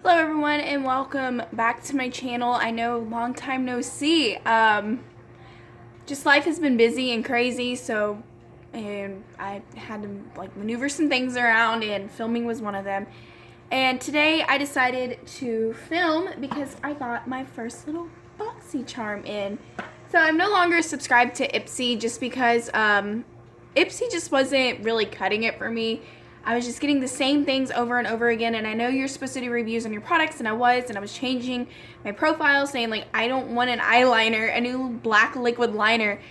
Hello everyone and welcome back to my channel. I know, long time no see. Just life has been busy and crazy, and I had to maneuver some things around, and filming was one of them. And today I decided to film because I got my first little Boxycharm in. So I'm no longer subscribed to Ipsy just because Ipsy just wasn't really cutting it for me. I was just getting the same things over and over again, and I know you're supposed to do reviews on your products, and I was changing my profile saying I don't want an eyeliner, a new black liquid liner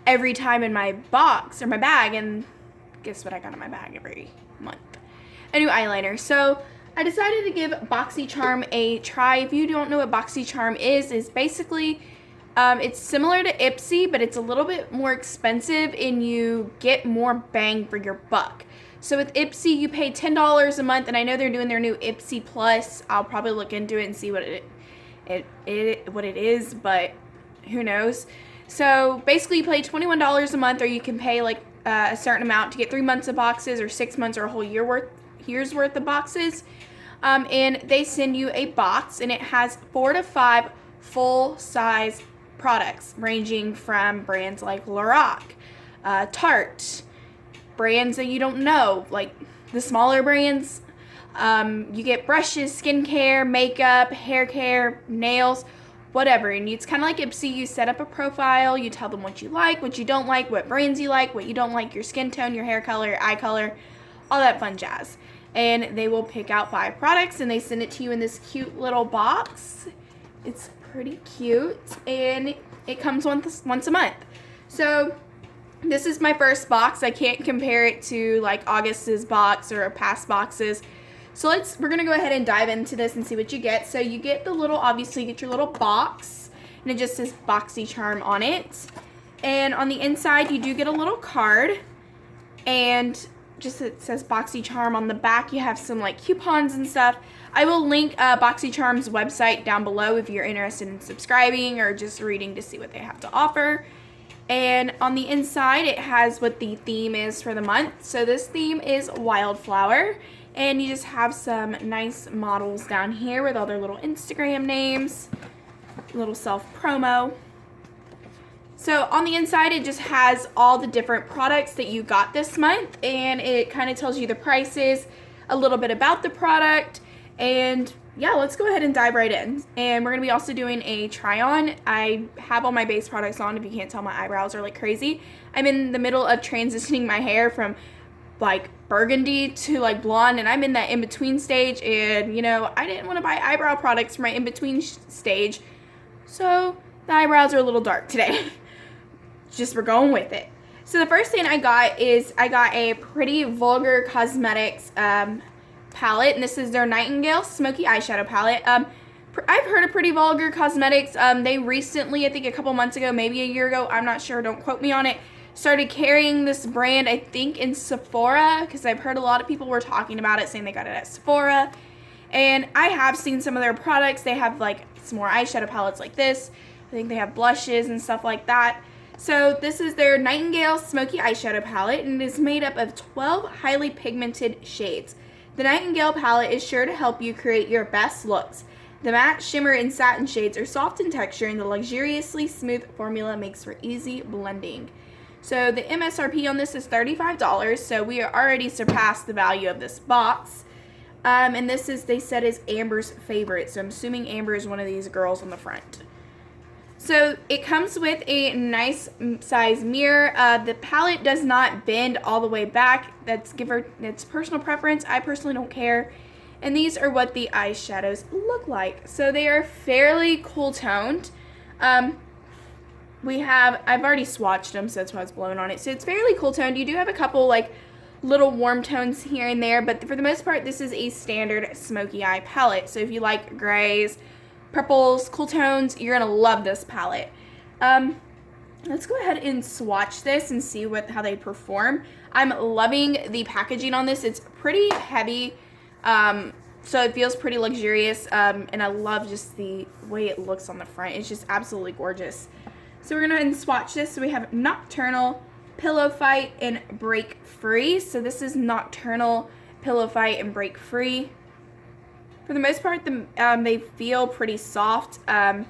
every time in my box or my bag, and guess what I got in my bag every month? A new eyeliner. So I decided to give Boxycharm a try. If you don't know what Boxycharm is basically it's similar to Ipsy, but it's a little bit more expensive and you get more bang for your buck. So with Ipsy, you pay $10 a month, and I know they're doing their new Ipsy Plus. I'll probably look into it and see what it is, but who knows. So basically, you pay $21 a month, or you can pay a certain amount to get 3 months of boxes, or 6 months, or a whole year's worth of boxes. And they send you a box, and it has 4 to 5 full-size products, ranging from brands like Lorac, Tarte, brands that you don't know, like the smaller brands. You get brushes, skincare, makeup, hair care, nails, whatever. And it's kind of like Ipsy. You set up a profile, you tell them what you like, what you don't like, what brands you like, what you don't like, your skin tone, your hair color, your eye color, all that fun jazz. And they will pick out 5 products, and they send it to you in this cute little box. It's pretty cute, and it comes once a month. So this is my first box. I can't compare it to August's box or past boxes. So we're gonna go ahead and dive into this and see what you get. So you get obviously you get your little box, and it just says Boxycharm on it. And on the inside you do get a little card, and it says Boxycharm on the back. You have some coupons and stuff. I will link Boxycharm's website down below if you're interested in subscribing or just reading to see what they have to offer. And on the inside, it has what the theme is for the month. So this theme is Wildflower. And you just have some nice models down here with all their little Instagram names, little self-promo. So on the inside, it just has all the different products that you got this month. And it kind of tells you the prices, a little bit about the product. And yeah, let's go ahead and dive right in. And we're going to be also doing a try on. I have all my base products on. If you can't tell, my eyebrows are like crazy. I'm in the middle of transitioning my hair from burgundy to blonde, and I'm in that in-between stage. And I didn't want to buy eyebrow products for my in-between stage, so the eyebrows are a little dark today. We're going with it. So the first thing I got a Pretty Vulgar Cosmetics palette, and this is their Nightingale Smoky Eyeshadow Palette. I've heard of Pretty Vulgar Cosmetics. They recently, I think a couple months ago, maybe a year ago, I'm not sure, don't quote me on it, started carrying this brand, I think in Sephora, because I've heard a lot of people were talking about it, saying they got it at Sephora. And I have seen some of their products. They have some more eyeshadow palettes like this. I think they have blushes and stuff like that. So this is their Nightingale Smoky Eyeshadow Palette, and it is made up of 12 highly pigmented shades. The Nightingale palette is sure to help you create your best looks. The matte, shimmer, and satin shades are soft in texture, and the luxuriously smooth formula makes for easy blending. So the MSRP on this is $35, so we are already surpassed the value of this box. And this they said is Amber's favorite, so I'm assuming Amber is one of these girls on the front. So it comes with a nice size mirror. The palette does not bend all the way back. That's personal preference. I personally don't care. And these are what the eyeshadows look like. So they are fairly cool toned. I've already swatched them, so that's why I was blowing on it. So it's fairly cool toned. You do have a couple little warm tones here and there, but for the most part, this is a standard smoky eye palette. So if you like grays, purples, cool tones, you're gonna love this palette. Let's go ahead and swatch this and see how they perform. I'm loving the packaging on this. It's pretty heavy, so it feels pretty luxurious, and I love just the way it looks on the front. It's just absolutely gorgeous. So we're gonna go ahead and swatch this. So we have Nocturnal, Pillow Fight, and Break Free. So this is Nocturnal, Pillow Fight, and Break Free. For the most part, they feel pretty soft. I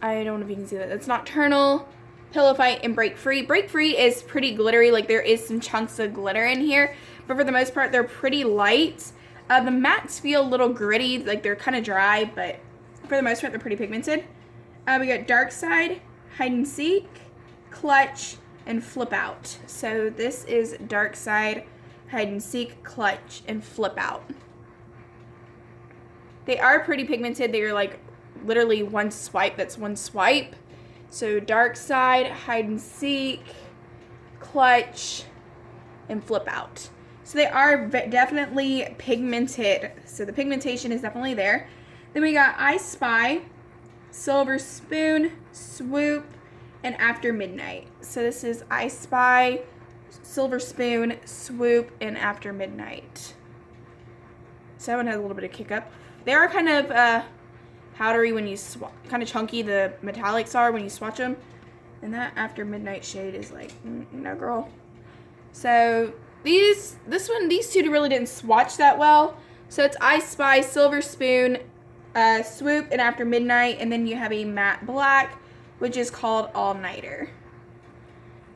don't know if you can see that. It's Nocturnal, Pillow Fight, and Break Free. Break Free is pretty glittery. Like, there is some chunks of glitter in here. But for the most part, they're pretty light. The mattes feel a little gritty. Like, they're kind of dry. But for the most part, they're pretty pigmented. We got Dark Side, Hide and Seek, Clutch, and Flip Out. So this is Dark Side, Hide and Seek, Clutch, and Flip Out. They are pretty pigmented. They are like literally one swipe. That's one swipe. So Dark Side, Hide and Seek, Clutch, and Flip Out. So they are definitely pigmented. So the pigmentation is definitely there. Then we got I Spy, Silver Spoon, Swoop, and After Midnight. So this is I Spy, Silver Spoon, Swoop, and After Midnight. So that one has a little bit of kick up. They are kind of powdery when you kind of chunky. The metallics are when you swatch them. And that After Midnight shade is like, no girl. So these two really didn't swatch that well. So it's I Spy, Silver Spoon, Swoop, and After Midnight. And then you have a matte black, which is called All Nighter.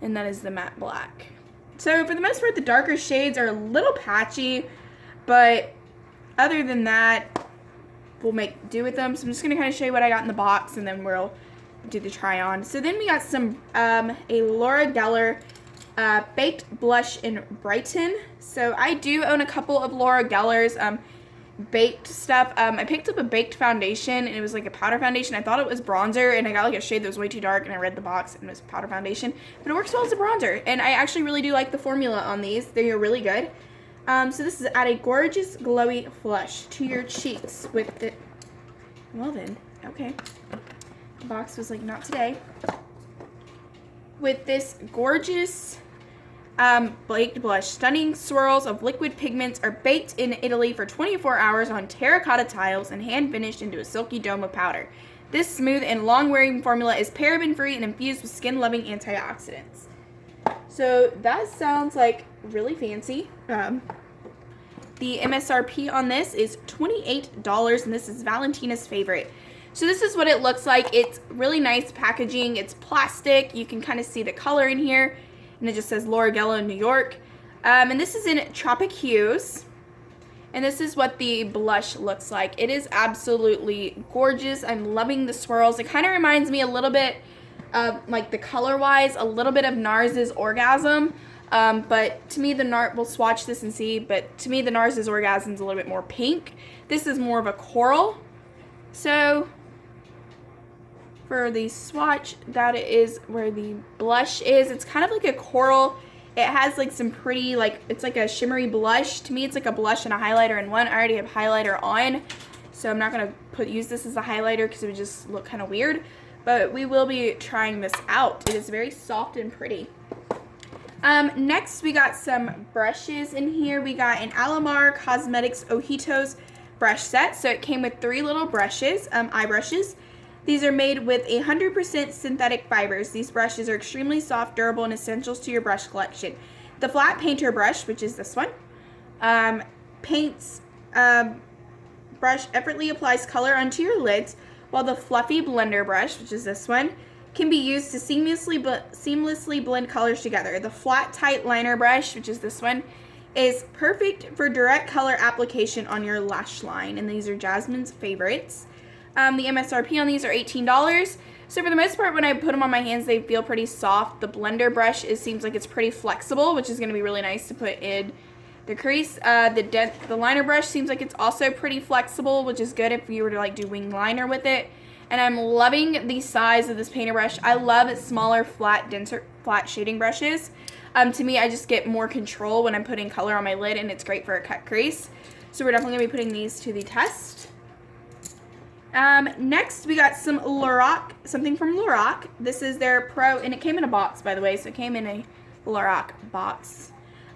And that is the matte black. So for the most part, the darker shades are a little patchy. But other than that, we'll make do with them. So I'm just going to kind of show you what I got in the box, and then we'll do the try on. So then we got some a Laura Geller Baked Blush in Brighton. So I do own a couple of Laura Geller's baked stuff. I picked up a baked foundation, and it was like a powder foundation. I thought it was bronzer, and I got like a shade that was way too dark, and I read the box, and it was powder foundation. But it works well as a bronzer, and I actually really do like the formula on these. They are really good. So this is add a gorgeous glowy flush to your cheeks with the, well then, okay. The box was like, not today. With this gorgeous baked blush. Stunning swirls of liquid pigments are baked in Italy for 24 hours on terracotta tiles and hand finished into a silky dome of powder. This smooth and long-wearing formula is paraben-free and infused with skin-loving antioxidants. So that sounds like really fancy. The MSRP on this is $28, and this is Valentina's favorite. So this is what it looks like. It's really nice packaging. It's plastic. You can kind of see the color in here, and it just says Laura Geller, New York. And this is in Tropic Hues, and this is what the blush looks like. It is absolutely gorgeous. I'm loving the swirls. It kind of reminds me a little bit of, like the color-wise, a little bit of NARS's Orgasm. But to me, the NARS, we'll swatch this and see, but to me, the NARS's Orgasm is a little bit more pink. This is more of a coral. So, for the swatch, that is where the blush is. It's kind of like a coral. It has like some pretty, like, it's like a shimmery blush. To me, it's like a blush and a highlighter in one. I already have highlighter on, so I'm not going to use this as a highlighter because it would just look kind of weird. But we will be trying this out. It is very soft and pretty. Next, we got some brushes in here. We got an Alamar Cosmetics Ojitos brush set. So it came with 3 little brushes, eye brushes. These are made with 100% synthetic fibers. These brushes are extremely soft, durable, and essentials to your brush collection. The flat painter brush, which is this one, paints brush effortlessly applies color onto your lids, while the fluffy blender brush, which is this one, can be used to seamlessly blend colors together. The flat tight liner brush, which is this one, is perfect for direct color application on your lash line, and these are Jasmine's favorites. The MSRP on these are $18. So for the most part, when I put them on my hands, they feel pretty soft. The blender brush seems like it's pretty flexible, which is going to be really nice to put in the crease. The liner brush seems like it's also pretty flexible, which is good if you were to like do wing liner with it. And I'm loving the size of this painter brush. I love smaller, flat, denser, flat shading brushes. To me, I just get more control when I'm putting color on my lid, and it's great for a cut crease. So we're definitely going to be putting these to the test. Next, we got some Lorac, something from Lorac. This is their Pro, and it came in a box, by the way, so it came in a Lorac box.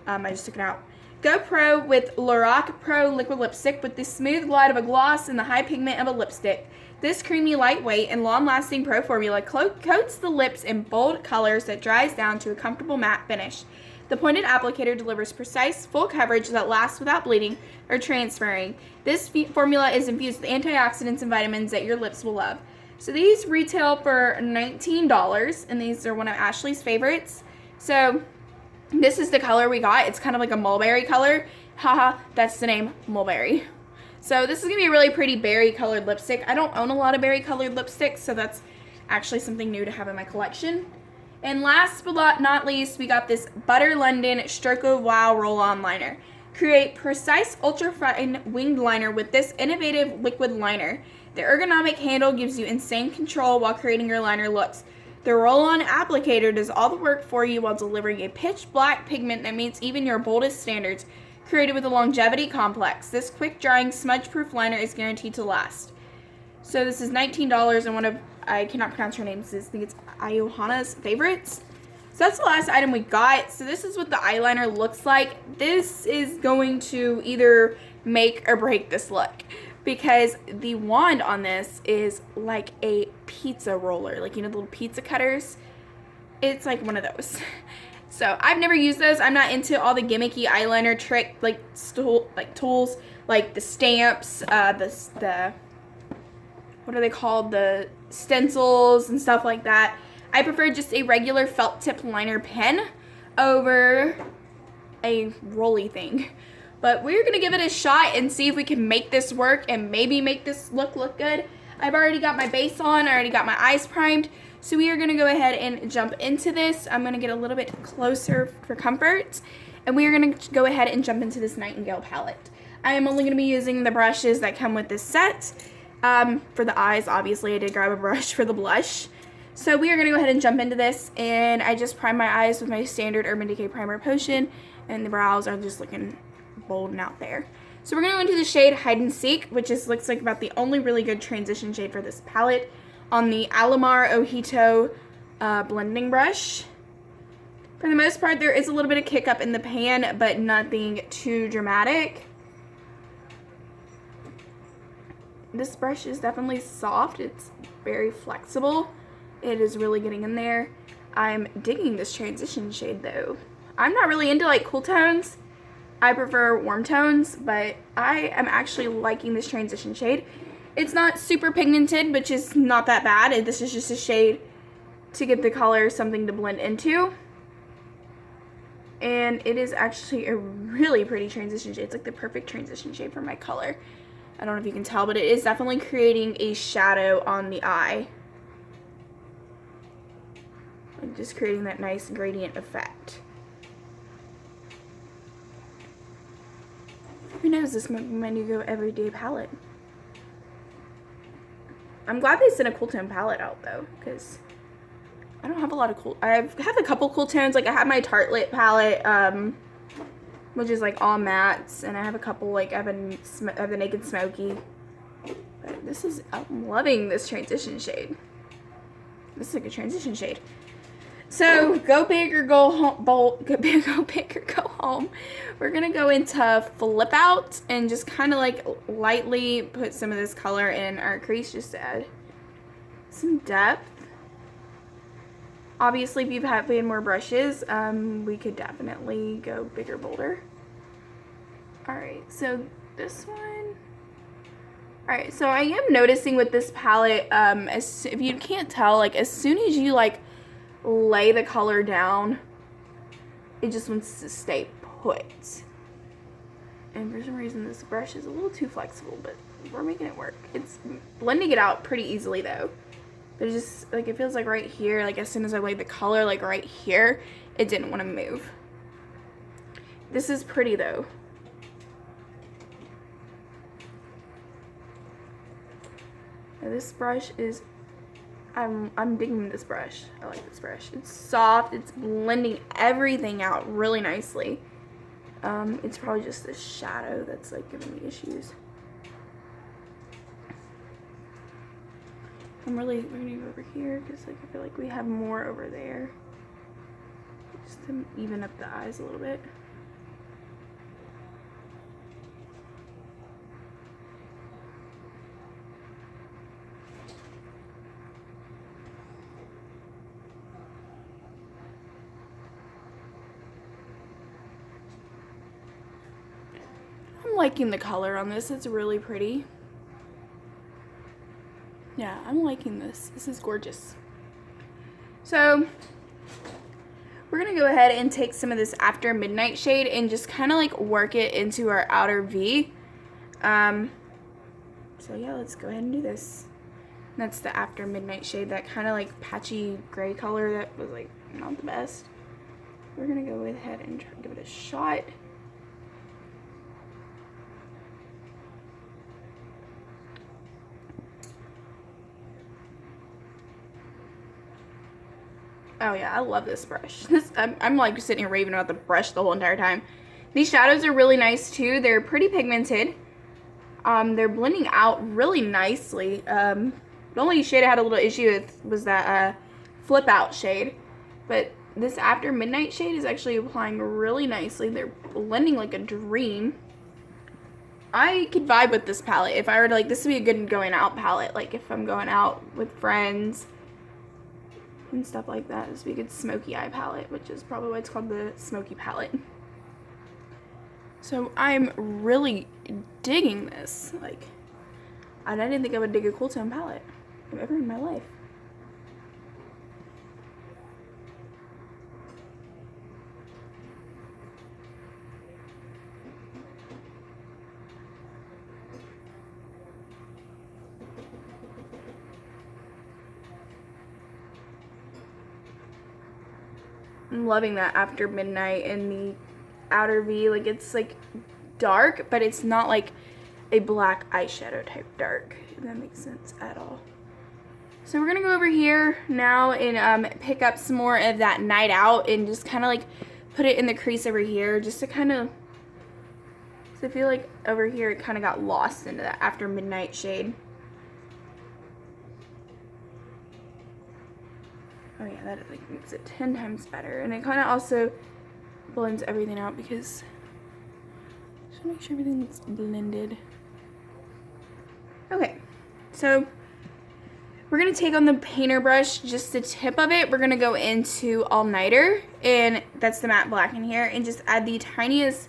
I just took it out. Go Pro with Lorac Pro Liquid Lipstick with the smooth glide of a gloss and the high pigment of a lipstick. This creamy, lightweight, and long-lasting Pro formula coats the lips in bold colors that dries down to a comfortable matte finish. The pointed applicator delivers precise, full coverage that lasts without bleeding or transferring. This formula is infused with antioxidants and vitamins that your lips will love. So these retail for $19, and these are one of Ashley's favorites. So this is the color we got. It's kind of like a mulberry color. Haha, that's the name, mulberry. So this is going to be a really pretty berry colored lipstick. I don't own a lot of berry colored lipsticks, so that's actually something new to have in my collection. And last but not least, we got this Butter London Stroke of Wow Roll-On Liner. Create precise ultra-fine winged liner with this innovative liquid liner. The ergonomic handle gives you insane control while creating your liner looks. The roll-on applicator does all the work for you while delivering a pitch black pigment that meets even your boldest standards. Created with a longevity complex, this quick-drying, smudge-proof liner is guaranteed to last. So this is $19, and one of, I cannot pronounce her name, so I think it's Iohana's favorites. So that's the last item we got. So this is what the eyeliner looks like. This is going to either make or break this look, because the wand on this is like a pizza roller, like, you know, the little pizza cutters. It's like one of those. So I've never used those. I'm not into all the gimmicky eyeliner trick tools, like the stamps, the what are they called, the stencils and stuff like that. I prefer just a regular felt tip liner pen over a rolly thing. But we're gonna give it a shot and see if we can make this work and maybe make this look good. I've already got my base on, I already got my eyes primed. So we are gonna go ahead and jump into this. I'm gonna get a little bit closer for comfort. And we are gonna go ahead and jump into this Nightingale palette. I am only gonna be using the brushes that come with this set. For the eyes, obviously I did grab a brush for the blush. So we are gonna go ahead and jump into this, and I just prime my eyes with my standard Urban Decay Primer Potion, and the brows are just looking bold and out there. So we're gonna go into the shade Hide and Seek, which looks like about the only really good transition shade for this palette, on the Alamar Ojito blending brush. For the most part, there is a little bit of kick up in the pan, but nothing too dramatic. This brush is definitely soft. It's very flexible. It is really getting in there. I'm digging this transition shade though. I'm not really into like cool tones. I prefer warm tones, but I am actually liking this transition shade. It's not super pigmented, which is not that bad. This is just a shade to give the color something to blend into. And it is actually a really pretty transition shade. It's like the perfect transition shade for my color. I don't know if you can tell, but it is definitely creating a shadow on the eye. And just creating that nice gradient effect. Who knows, this might be my new go everyday palette. I'm glad they sent a cool tone palette out though, because I don't have a lot of cool, I have a couple cool tones. Like I have my Tartelette palette, which is like all mattes, and I have a couple, like I have the Naked Smoky. But this is, I'm loving this transition shade. This is a good transition shade. So go big or go home. Go big or go home. We're gonna go into Flip Out and just kind of like lightly put some of this color in our crease, just to add some depth. Obviously, if you've had more brushes, we could definitely go bigger, bolder. All right, so this one. All right, so I am noticing with this palette, if you can't tell, like as soon as you like lay the color down, it just wants to stay put. And for some reason this brush is a little too flexible, but we're making it work. It's blending it out pretty easily though, but it just like, it feels like right here, like as soon as I laid the color like right here, it didn't want to move. This is pretty though. Now this brush is, I'm digging this brush. I like this brush. It's soft. It's blending everything out really nicely. It's probably just the shadow that's like giving me issues. We're gonna go over here because like I feel like we have more over there. Just to even up the eyes a little bit. liking the color on this. It's really pretty. Yeah, I'm liking this. This is gorgeous. So we're gonna go ahead and take some of this After Midnight shade and just kind of like work it into our outer V. So yeah, let's go ahead and do this. That's the After Midnight shade, that kind of like patchy gray color that was like not the best. We're gonna go ahead and try to give it a shot. Oh yeah, I love this brush. I'm like sitting here raving about the brush the whole entire time. These shadows are really nice too. They're pretty pigmented. They're blending out really nicely. The only shade I had a little issue with was that Flip Out shade. But this After Midnight shade is actually applying really nicely. They're blending like a dream. I could vibe with this palette. If I were to, like, this would be a good going out palette. Like if I'm going out with friends and stuff like that. This would be a good smoky eye palette, which is probably why it's called the smoky palette. So I'm really digging this. Like, I didn't think I would dig a cool tone palette ever in my life. I'm loving that After Midnight in the outer V. Like, it's like dark, but it's not like a black eyeshadow type dark, if that makes sense at all. So we're gonna go over here now and pick up some more of that Night Out and just kind of like put it in the crease over here, just to kind of, so I feel like over here it kind of got lost into that After Midnight shade. Oh yeah, that like makes it 10 times better. And it kind of also blends everything out because just make sure everything's blended. Okay, so we're gonna take on the painter brush, just the tip of it. We're gonna go into All Nighter, and that's the matte black in here, and just add the tiniest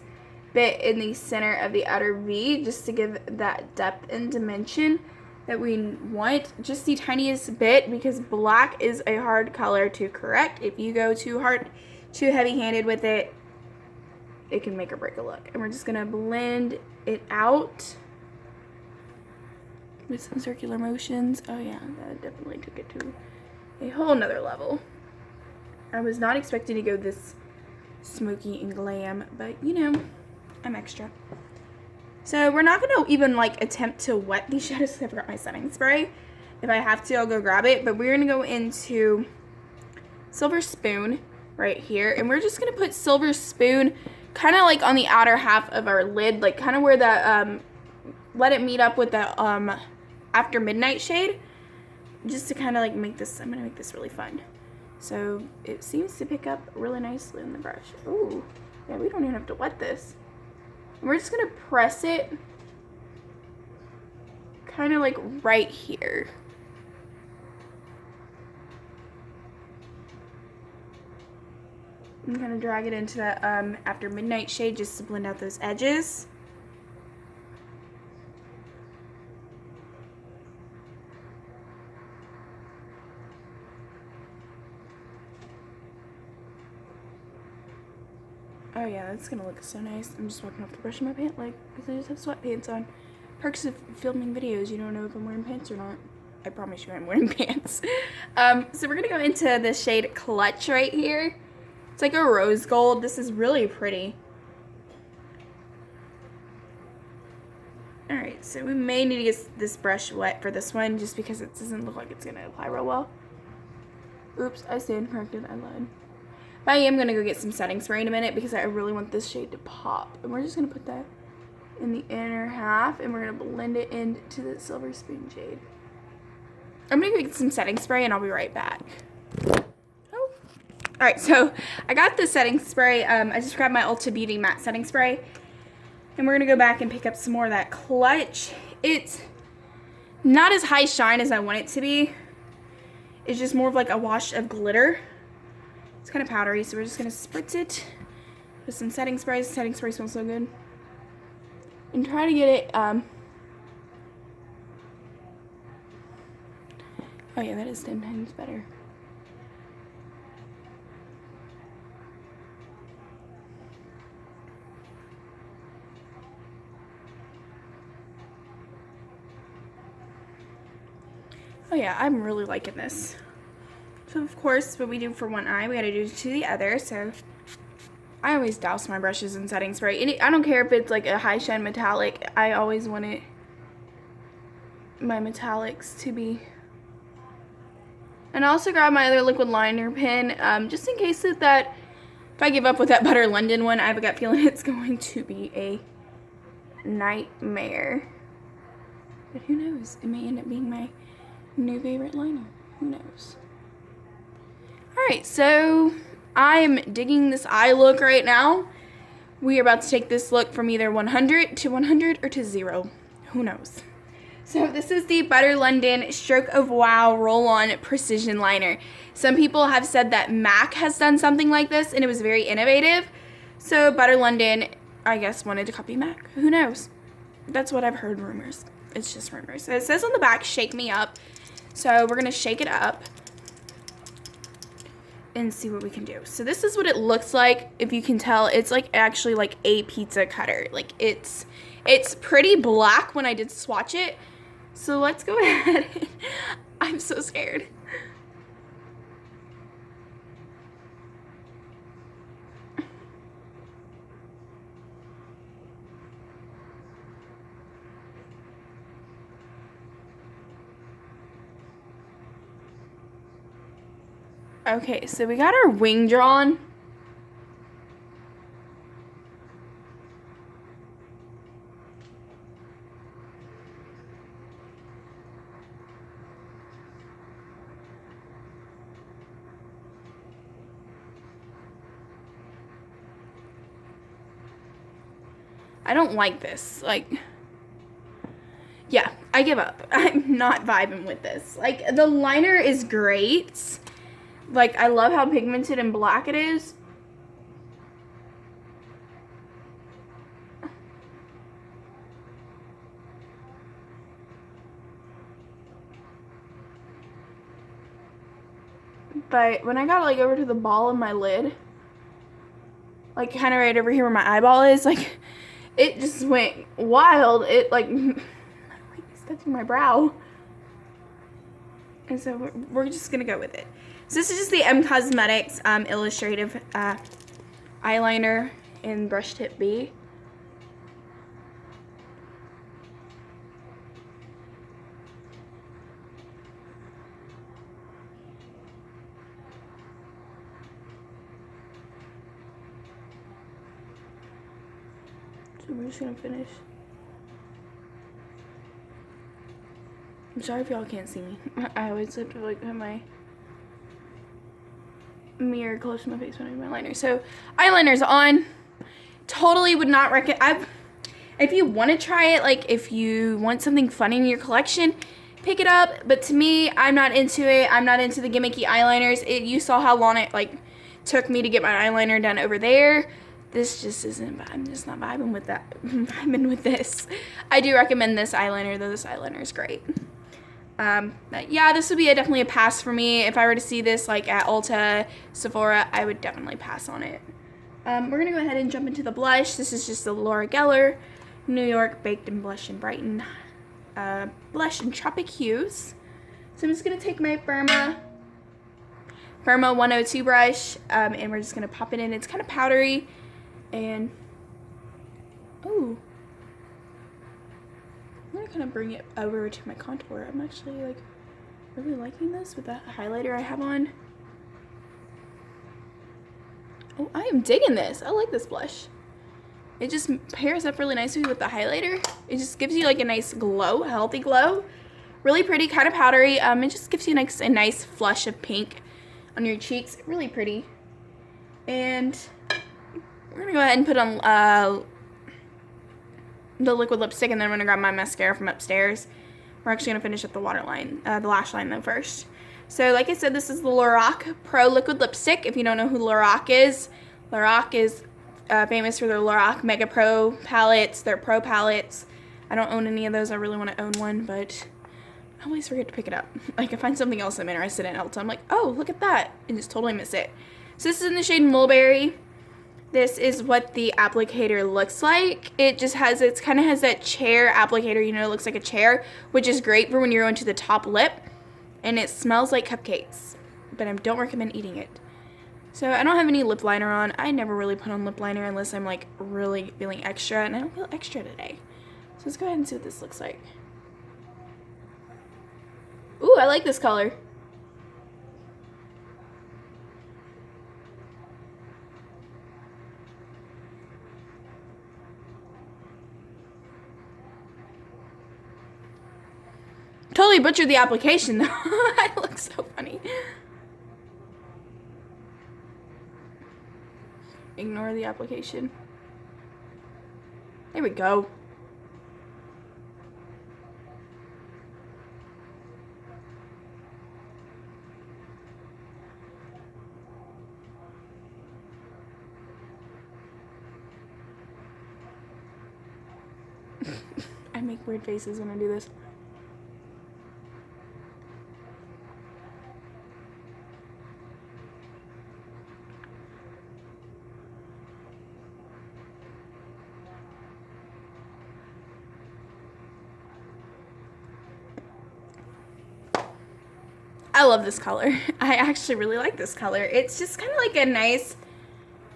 bit in the center of the outer V, just to give that depth and dimension that we want, just the tiniest bit, because black is a hard color to correct. If you go too heavy-handed with it, it can make or break a look. And we're just gonna blend it out with some circular motions. Oh yeah, that definitely took it to a whole nother level. I was not expecting to go this smoky and glam, but you know, I'm extra. So we're not gonna even like attempt to wet these shadows because I forgot my setting spray. If I have to, I'll go grab it, but we're gonna go into Silver Spoon right here, and we're just gonna put Silver Spoon kind of like on the outer half of our lid, like kind of where the let it meet up with the After Midnight shade, just to kind of like make this, I'm gonna make this really fun. So it seems to pick up really nicely in the brush. Ooh, yeah, we don't even have to wet this. We're just gonna press it kind of like right here. And kind of drag it into that After Midnight shade just to blend out those edges. Oh yeah, that's gonna look so nice. I'm just wiping off the brush in my pant leg because I just have sweatpants on. Perks of filming videos, you don't know if I'm wearing pants or not. I promise you I'm wearing pants. So we're gonna go into the shade Clutch right here. It's like a rose gold. This is really pretty. Alright, so we may need to get this brush wet for this one just because it doesn't look like it's gonna apply real well. Oops, I stand corrected, I lied. But I am going to go get some setting spray in a minute because I really want this shade to pop. And we're just going to put that in the inner half, and we're going to blend it into the Silver Spoon shade. I'm going to go get some setting spray and I'll be right back. Oh. Alright, so I got the setting spray. I just grabbed my Ulta Beauty matte setting spray. And we're going to go back and pick up some more of that Clutch. It's not as high shine as I want it to be. It's just more of like a wash of glitter. It's kind of powdery, so we're just going to spritz it with some setting spray. Setting spray smells so good. and try to get it, oh yeah, that is 10 times better. Oh yeah, I'm really liking this. So of course, what we do for one eye, we gotta do to the other. So I always douse my brushes in setting spray. And I don't care if it's like a high shine metallic. I always want my metallics to be. And I also grab my other liquid liner pen, just in case that if I give up with that Butter London one, I have a gut feeling it's going to be a nightmare. But who knows? It may end up being my new favorite liner. Who knows? Alright, so I am digging this eye look right now. We are about to take this look from either 100 to 100 or to 0. Who knows? So this is the Butter London Stroke of Wow Roll-On Precision Liner. Some people have said that MAC has done something like this and it was very innovative. So Butter London, I guess, wanted to copy MAC. Who knows? That's what I've heard, rumors. It's just rumors. So it says on the back, shake me up. So we're gonna shake it up and see what we can do. So this is what it looks like. If you can tell, it's like actually like a pizza cutter. Like it's pretty black when I did swatch it. So let's go ahead. I'm so scared. Okay, so we got our wing drawn. I don't like this. Like, yeah, I give up. I'm not vibing with this. Like, the liner is great. Like, I love how pigmented and black it is. But when I got, like, over to the ball of my lid, like, kind of right over here where my eyeball is, like, it just went wild. It, like, it's touching my brow. And so we're just going to go with it. So this is just the M Cosmetics Illustrative eyeliner in brush tip B. So we're just going to finish. I'm sorry if y'all can't see me. I always have to like have my mirror close to my face when I do my liner. So eyeliner's on. Totally would not recommend. If you want to try it, like if you want something fun in your collection, pick it up. But to me, I'm not into it. I'm not into the gimmicky eyeliners. You saw how long it like took me to get my eyeliner done over there. This just isn't. I'm just not vibing with that. Vibing with this. I do recommend this eyeliner though. This eyeliner is great. Yeah, this would be definitely a pass for me. If I were to see this like at Ulta, Sephora, I would definitely pass on it. We're going to go ahead and jump into the blush. This is just the Laura Geller New York Baked and Blush and Brighten blush in Tropic Hues. So I'm just going to take my Firma 102 brush and we're just going to pop it in. It's kind of powdery and, ooh. I'm going to kind of bring it over to my contour. I'm actually like really liking this with that highlighter I have on. Oh, I am digging this. I like this blush. It just pairs up really nicely with the highlighter. It just gives you like a nice glow, a healthy glow. Really pretty, kind of powdery. It just gives you a nice flush of pink on your cheeks. Really pretty. And we're going to go ahead and put on the liquid lipstick, and then I'm going to grab my mascara from upstairs. We're actually going to finish up the waterline, the lash line though first. So like I said, this is the Lorac Pro Liquid Lipstick. If you don't know who Lorac is famous for their Lorac Mega Pro palettes, their Pro palettes. I don't own any of those. I really want to own one, but I always forget to pick it up. Like, I find something else I'm interested in else, I'm like, oh, look at that, and just totally miss it. So this is in the shade Mulberry. This is what the applicator looks like. It just has, it kind of has that chair applicator, you know, it looks like a chair, which is great for when you're going to the top lip. And it smells like cupcakes, but I don't recommend eating it. So I don't have any lip liner on. I never really put on lip liner unless I'm like really feeling extra, and I don't feel extra today. So let's go ahead and see what this looks like. Ooh, I like this color. Totally butchered the application though. It looks so funny. Ignore the application. There we go. I make weird faces when I do this. I love this color. I actually really like this color. It's just kind of like a nice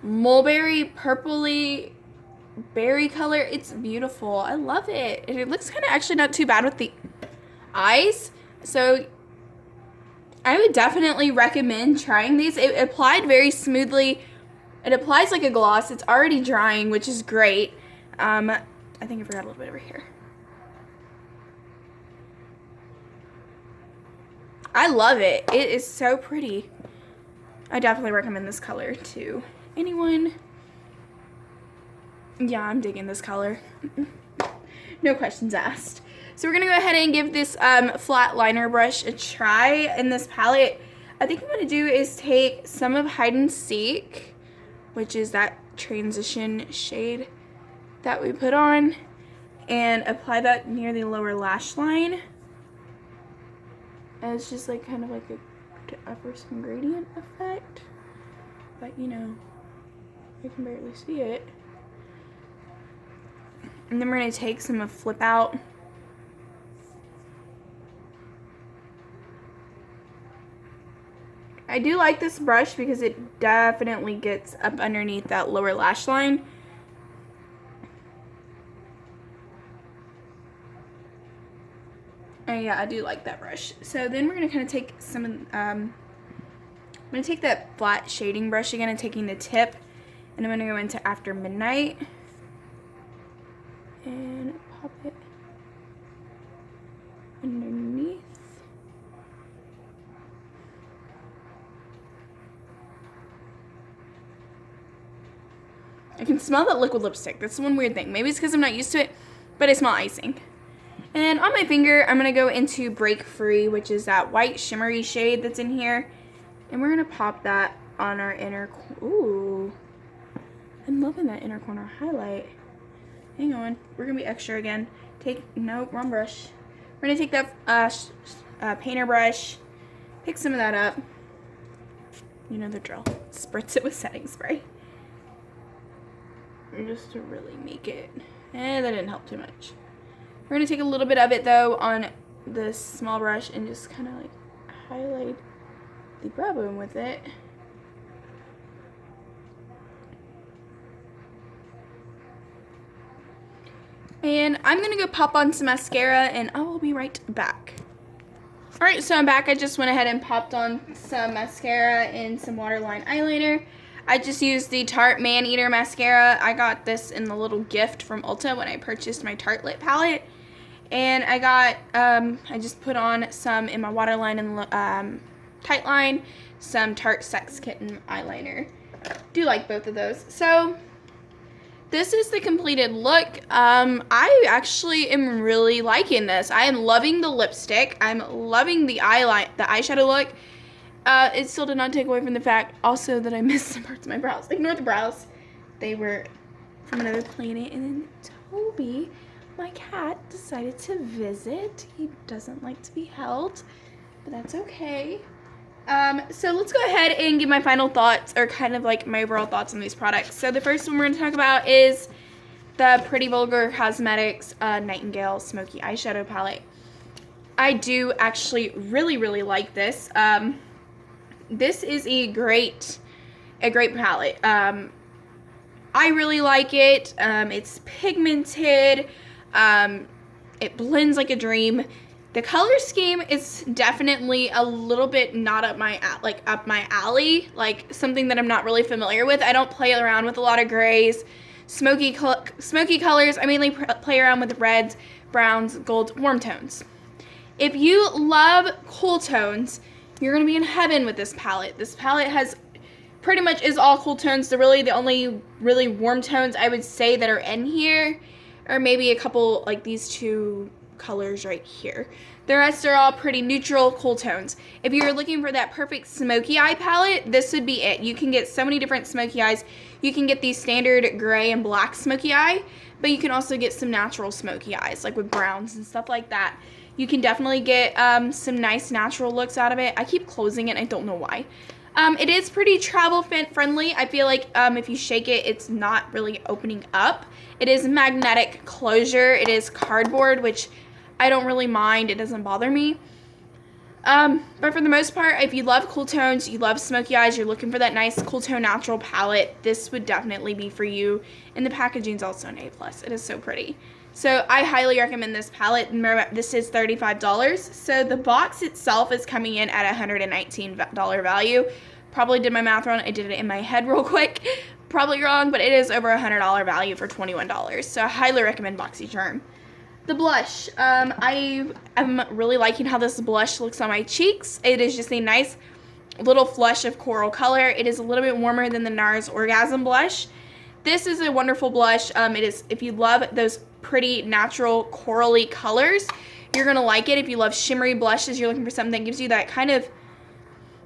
mulberry, purpley berry color. It's beautiful. I love it. And it looks kind of actually not too bad with the eyes. So I would definitely recommend trying these. It applied very smoothly. It applies like a gloss. It's already drying, which is great. I think I forgot a little bit over here. I love it. It is so pretty. I definitely recommend this color to anyone. Yeah, I'm digging this color. No questions asked. So we're going to go ahead and give this flat liner brush a try in this palette. I think what I'm going to do is take some of Hide and Seek, which is that transition shade that we put on, and apply that near the lower lash line. And it's just like kind of like a upper some gradient effect, but you know, I can barely see it. And then we're going to take some of Flip Out. I do like this brush because it definitely gets up underneath that lower lash line. And yeah, I do like that brush. So then we're going to kind of take some, I'm going to take that flat shading brush again and taking the tip, and I'm going to go into After Midnight and pop it underneath. I can smell that liquid lipstick. That's one weird thing. Maybe it's because I'm not used to it, but I smell icing. And on my finger, I'm going to go into Break Free, which is that white shimmery shade that's in here. And we're going to pop that on our inner corner. Ooh. I'm loving that inner corner highlight. Hang on. We're going to be extra again. No, wrong brush. We're going to take that painter brush, pick some of that up. You know the drill. Spritz it with setting spray. And just to really make it. That didn't help too much. We're going to take a little bit of it, though, on this small brush and just kind of, like, highlight the brow bone with it. And I'm going to go pop on some mascara, and I will be right back. Alright, so I'm back. I just went ahead and popped on some mascara and some waterline eyeliner. I just used the Tarte Man Eater mascara. I got this in the little gift from Ulta when I purchased my Tarte Lip palette. And I got, I just put on some in my waterline and tight line, some Tarte Sex Kitten eyeliner. Do like both of those. So this is the completed look. I actually am really liking this. I am loving the lipstick. I'm loving the eyeshadow look. It still did not take away from the fact also that I missed some parts of my brows. Ignore the brows. they were from another planet, and then Toby, my cat, decided to visit. He doesn't like to be held, but that's okay. So let's go ahead and give my final thoughts, or kind of like my overall thoughts on these products. So the first one we're going to talk about is the Pretty Vulgar Cosmetics Nightingale Smoky Eyeshadow Palette. I do actually really like this. This is a great palette. I really like it. It's pigmented. It blends like a dream. The color scheme is definitely a little bit not up my alley, like something that I'm not really familiar with. I don't play around with a lot of grays, smoky colors. I mainly play around with reds, browns, golds, warm tones. If you love cool tones, you're gonna be in heaven with this palette. This palette has pretty much is all cool tones. The only really warm tones I would say that are in here are maybe a couple, like these two colors right here. The rest are all pretty neutral, cool tones. If you're looking for that perfect smoky eye palette, this would be it. You can get so many different smoky eyes. You can get these standard gray and black smoky eye, but you can also get some natural smoky eyes, like with browns and stuff like that. You can definitely get some nice natural looks out of it. I keep closing it, I don't know why. It is pretty travel friendly. I feel like if you shake it, it's not really opening up. It is magnetic closure. It is cardboard, which I don't really mind. It doesn't bother me. But for the most part, if you love cool tones, you love smoky eyes, you're looking for that nice cool tone natural palette, this would definitely be for you. And the packaging is also an A+. It is so pretty. So I highly recommend this palette. Remember, this is $35. So the box itself is coming in at $119 value. Probably did my math wrong. I did it in my head real quick. Probably wrong, but it is over $100 value for $21. So I highly recommend Boxycharm. The blush. I am really liking how this blush looks on my cheeks. It is just a nice little flush of coral color. It is a little bit warmer than the NARS Orgasm blush. This is a wonderful blush. It is, if you love those pretty natural corally colors, you're gonna like it. If you love shimmery blushes, you're looking for something that gives you that kind of,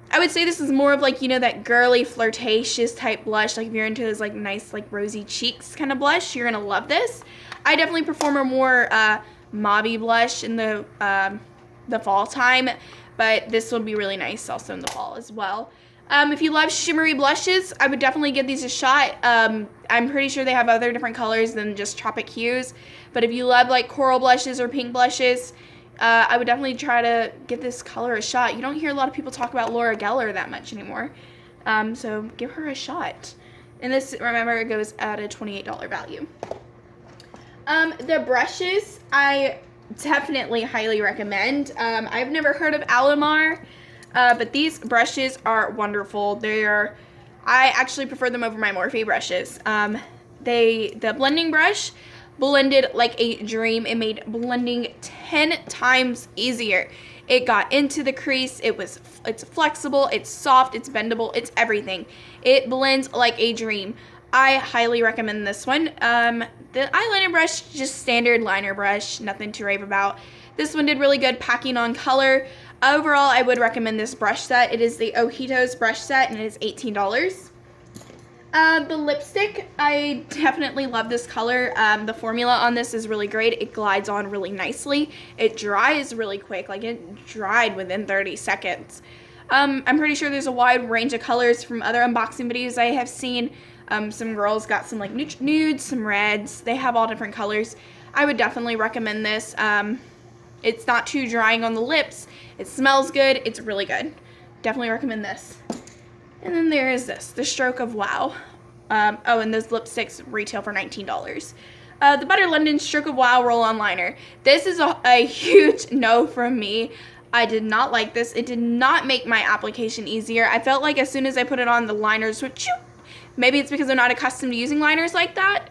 I would say this is more of like, you know, that girly flirtatious type blush. Like if you're into those like nice like rosy cheeks kind of blush, you're gonna love this. I definitely prefer a more mauve blush in the fall time, but this will be really nice also in the fall as well. If you love shimmery blushes, I would definitely give these a shot. I'm pretty sure they have other different colors than just Tropic Hues, but if you love like coral blushes or pink blushes, I would definitely try to give this color a shot. You don't hear a lot of people talk about Laura Geller that much anymore, so give her a shot. And this, remember, it goes at a $28 value. The brushes, I definitely highly recommend. I've never heard of Alamar, but these brushes are wonderful. I actually prefer them over my Morphe brushes. The blending brush blended like a dream. It made blending 10 times easier. It got into the crease. It's flexible, it's soft, it's bendable, it's everything. It blends like a dream. I highly recommend this one. The eyeliner brush, just standard liner brush, nothing to rave about. This one did really good packing on color. Overall, I would recommend this brush set. It is the Ojitos brush set, and it is $18. The lipstick, I definitely love this color. The formula on this is really great. It glides on really nicely. It dries really quick, like it dried within 30 seconds. I'm pretty sure there's a wide range of colors from other unboxing videos I have seen. Some girls got some like nudes, some reds. They have all different colors. I would definitely recommend this. It's not too drying on the lips. It smells good. It's really good. Definitely recommend this. And then there is this, the Stroke of Wow. Oh, and those lipsticks retail for $19. The Butter London Stroke of Wow Roll-On Liner. This is a huge no from me. I did not like this. It did not make my application easier. I felt like as soon as I put it on, the liners would choop. Maybe it's because I'm not accustomed to using liners like that.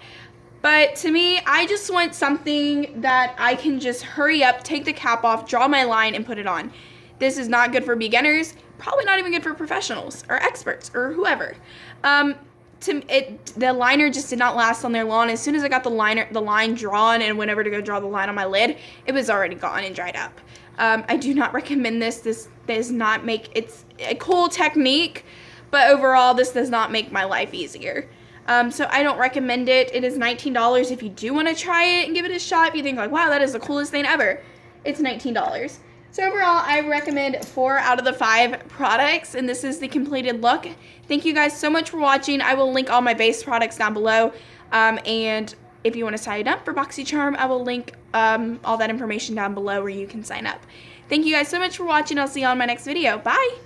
But to me, I just want something that I can just hurry up, take the cap off, draw my line, and put it on. This is not good for beginners. Probably not even good for professionals or experts or whoever. The liner just did not last on there long. As soon as I got the line drawn and went over to go draw the line on my lid, it was already gone and dried up. I do not recommend this. This does not make, it's a cool technique, but overall this does not make my life easier. So I don't recommend it. It is $19 if you do want to try it and give it a shot. If you think like, wow, that is the coolest thing ever, it's $19. So overall, I recommend 4 out of the 5 products, and this is the completed look. Thank you guys so much for watching. I will link all my base products down below, and if you want to sign up for Boxycharm, I will link all that information down below where you can sign up. Thank you guys so much for watching. I'll see you on my next video. Bye!